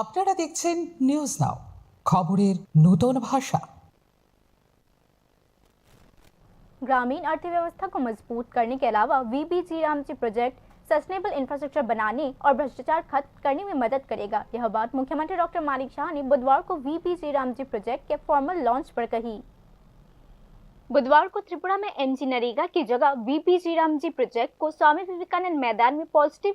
আপনারা দেখছেন news now, খবরের নতুন ভাষা। ग्रामीण अर्थव्यवस्था को मजबूत करने के अलावा VBG Ramji project sustainable infrastructure बनाने और भ्रष्टाचार खत्म करने में मदद करेगा। यह बात मुख्यमंत्री डॉक्टर मानिक शाह ने बुधवार को वीबीजी रामजी प्रोजेक्ट के फॉर्मल लॉन्च पर कही। बुधवार को त्रिपुरा में एमजी नरेगा की जगह वीबीजी रामजी प्रोजेक्ट को स्वामी विवेकानंद मैदान में पॉजिटिव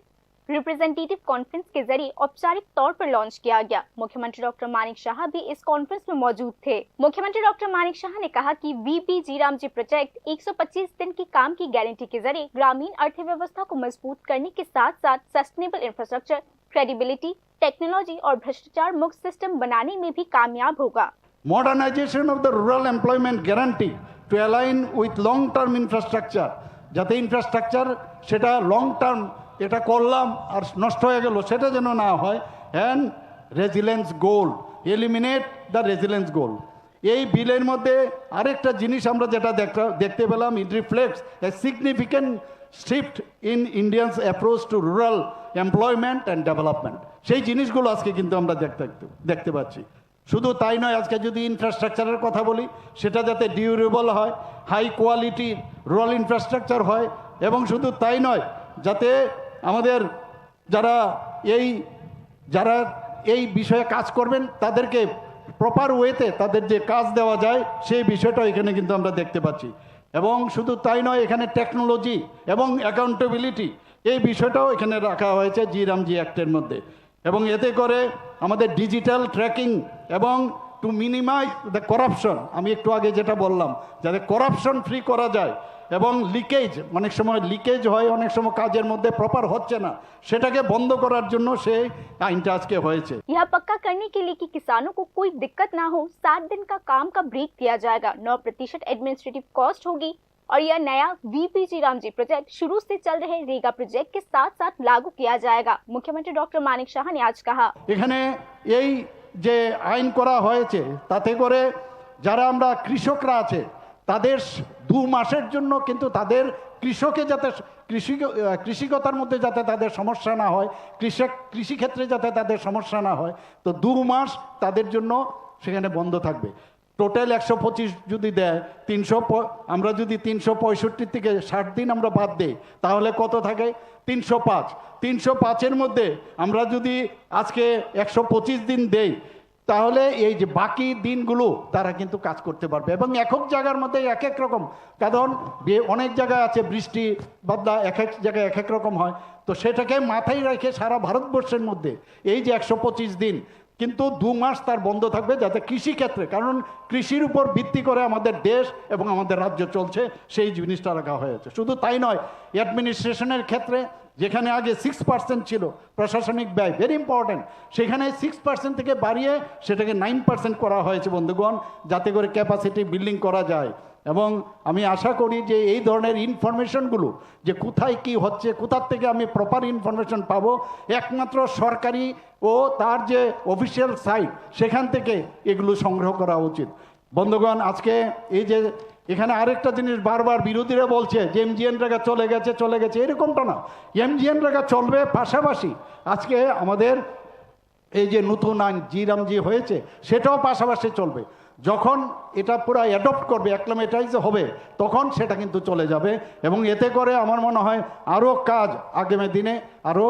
रिप्रेजेंटेटिव कॉन्फ्रेंस के जरिए औपचारिक तौर पर लॉन्च किया गया। मुख्यमंत्री डॉक्टर मानिक शाह भी इस कॉन्फ्रेंस में मौजूद थे। मुख्यमंत्री डॉक्टर मानिक शाह ने कहा कि वीबीजी रामजी प्रोजेक्ट 125 दिन की काम की गारंटी के जरिए ग्रामीण अर्थव्यवस्था को मजबूत करने के साथ साथ सस्टेनेबल इंफ्रास्ट्रक्चर, क्रेडिबिलिटी, टेक्नोलॉजी और भ्रष्टाचार मुक्त सिस्टम बनाने में भी कामयाब होगा। Modernization of the rural employment guarantee to align with long-term infrastructure, যাতে ইনফ্রাস্ট্রাকচার সেটা লং টার্ম এটা করলাম আর নষ্ট হয়ে গেল সেটা যেন না হয়, and resilience goal, eliminate the resilience goal. এই বিলের মধ্যে আরেকটা জিনিস আমরা যেটা দেখতে পেলাম, it reflects a significant shift in Indians approach to rural employment and development. সেই জিনিসগুলো আজকে কিন্তু আমরা দেখতে পাচ্ছি। শুধু তাই নয়, আজকে যদি ইনফ্রাস্ট্রাকচারের কথা বলি, সেটা যাতে ডিউরেবল হয়, হাই কোয়ালিটি রুরাল ইনফ্রাস্ট্রাকচার হয়, এবং শুধু তাই নয়, যাতে আমাদের যারা এই বিষয়ে কাজ করবেন তাদেরকে প্রপার ওয়েতে তাদের যে কাজ দেওয়া যায় সেই বিষয়টা এখানে কিন্তু আমরা দেখতে পাচ্ছি। এবং শুধু তাই নয়, এখানে টেকনোলজি এবং অ্যাকাউন্টেবিলিটি এই বিষয়টাও এখানে রাখা হয়েছে জি রামজি অ্যাক্টের মধ্যে। এবং এতে করে আমাদের ডিজিটাল ট্র্যাকিং এবং টু মিনিমাইজ দ্য করাপশন, আমি একটু আগে যেটা বললাম, যাতে করাপশন ফ্রি করা যায় এবং লিকেজ, অনেক সময় লিকেজ হয়, অনেক সময় কাজের মধ্যে প্রপার হচ্ছে না, সেটাকে বন্ধ করার জন্য সেই আইনটা আজকে হয়েছে। यह पक्का करने के लिए कि किसानों को कोई दिक्कत ना हो, 7 दिन का काम का ब्रेक दिया जाएगा, 9% एडमिनिस्ट्रेटिव कॉस्ट होगी और यह नया वीपीजी रामजी प्रोजेक्ट शुरू से चल रहे रेगा प्रोजेक्ट के साथ साथ लागू किया जाएगा। मुख्यमंत्री डॉक्टर मानिक शाह ने आज कहा, এখানে এই যে আইন করা হয়েছে তাতে করে যারা আমরা কৃষকরা আছে তাদের 2 মাসের জন্য কিন্তু তাদের কৃষকে যাতে কৃষিকতার মধ্যে যাতে তাদের সমস্যা না হয়, কৃষিক্ষেত্রে যাতে তাদের সমস্যা না হয়, তো 2 মাস তাদের জন্য সেখানে বন্ধ থাকবে। টোটাল 125 যদি দেয়, 300 আমরা যদি 365 থেকে 60 দিন আমরা বাদ দিই তাহলে কত থাকে? 305। 305-এর মধ্যে আমরা যদি আজকে 125 দিন দেই তাহলে এই যে বাকি দিনগুলো তারা কিন্তু কাজ করতে পারবে। এবং একক জায়গার মধ্যে এক এক রকম, কারণ অনেক জায়গায় আছে বৃষ্টি বাদলা, এক এক জায়গায় এক এক রকম হয়, তো সেটাকে মাথায় রেখে সারা ভারতবর্ষের মধ্যে এই যে 125 দিন কিন্তু 2 মাস তার বন্ধ থাকবে, যাতে কৃষিক্ষেত্রে, কারণ কৃষির উপর ভিত্তি করে আমাদের দেশ এবং আমাদের রাজ্য চলছে, সেই জিনিসটা রাখা হয়েছে। শুধু তাই নয়, অ্যাডমিনিস্ট্রেশনের ক্ষেত্রে যেখানে আগে 6% ছিল প্রশাসনিক ব্যয়, ভেরি ইম্পর্ট্যান্ট, সেখানে 6% থেকে বাড়িয়ে সেটাকে 9% করা হয়েছে বন্ধুগণ, যাতে করে ক্যাপাসিটি বিল্ডিং করা যায়। এবং আমি আশা করি যে এই ধরনের ইনফরমেশনগুলো, যে কোথায় কি হচ্ছে, কোথার থেকে আমি প্রপার ইনফরমেশন পাবো, একমাত্র সরকারি ও তার যে অফিসিয়াল সাইট সেখান থেকে এগুলো সংগ্রহ করা উচিত। বন্ধুগণ, আজকে এই যে এখানে আরেকটা জিনিস বারবার বিরোধীরা বলছে যে এমজিএনরেগা চলে গেছে, এরকমটা না, এমজিএনরেগা চলবে, পাশাপাশি আজকে আমাদের এই যে নতুন আইন জি রামজি হয়েছে সেটাও পাশাপাশি চলবে। যখন এটা পুরো অ্যাডপ্ট করবে, অ্যাক্লামেটাইজ হবে, তখন সেটা কিন্তু চলে যাবে। এবং এতে করে আমার মনে হয় আরও কাজ আগামী দিনে আরও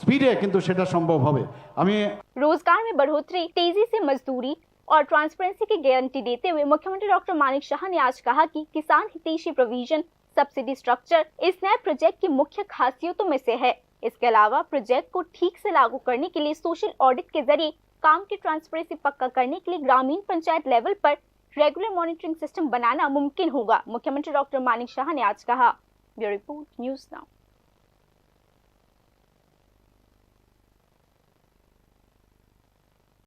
স্পিডে কিন্তু সেটা সম্ভব হবে। আমি रोजगार में बढ़ोतरी, तेजी से मजदूरी और ट्रांसपेरेंसी की गारंटी देते हुए मुख्यमंत्री डॉक्टर मानिक शाह ने आज कहा कि किसान हितैषी प्रोविजन सब्सिडी स्ट्रक्चर इस नए प्रोजेक्ट की मुख्य खासियतों में से है। इसके अलावा प्रोजेक्ट को ठीक से लागू करने के लिए सोशल ऑडिट के जरिए काम की ट्रांसपेरेंसी पक्का करने के लिए ग्रामीण पंचायत लेवल पर रेगुलर मॉनिटरिंग सिस्टम बनाना मुमकिन होगा। मुख्यमंत्री डॉक्टर मानिक शाह ने आज कहा। Bureau report, news now.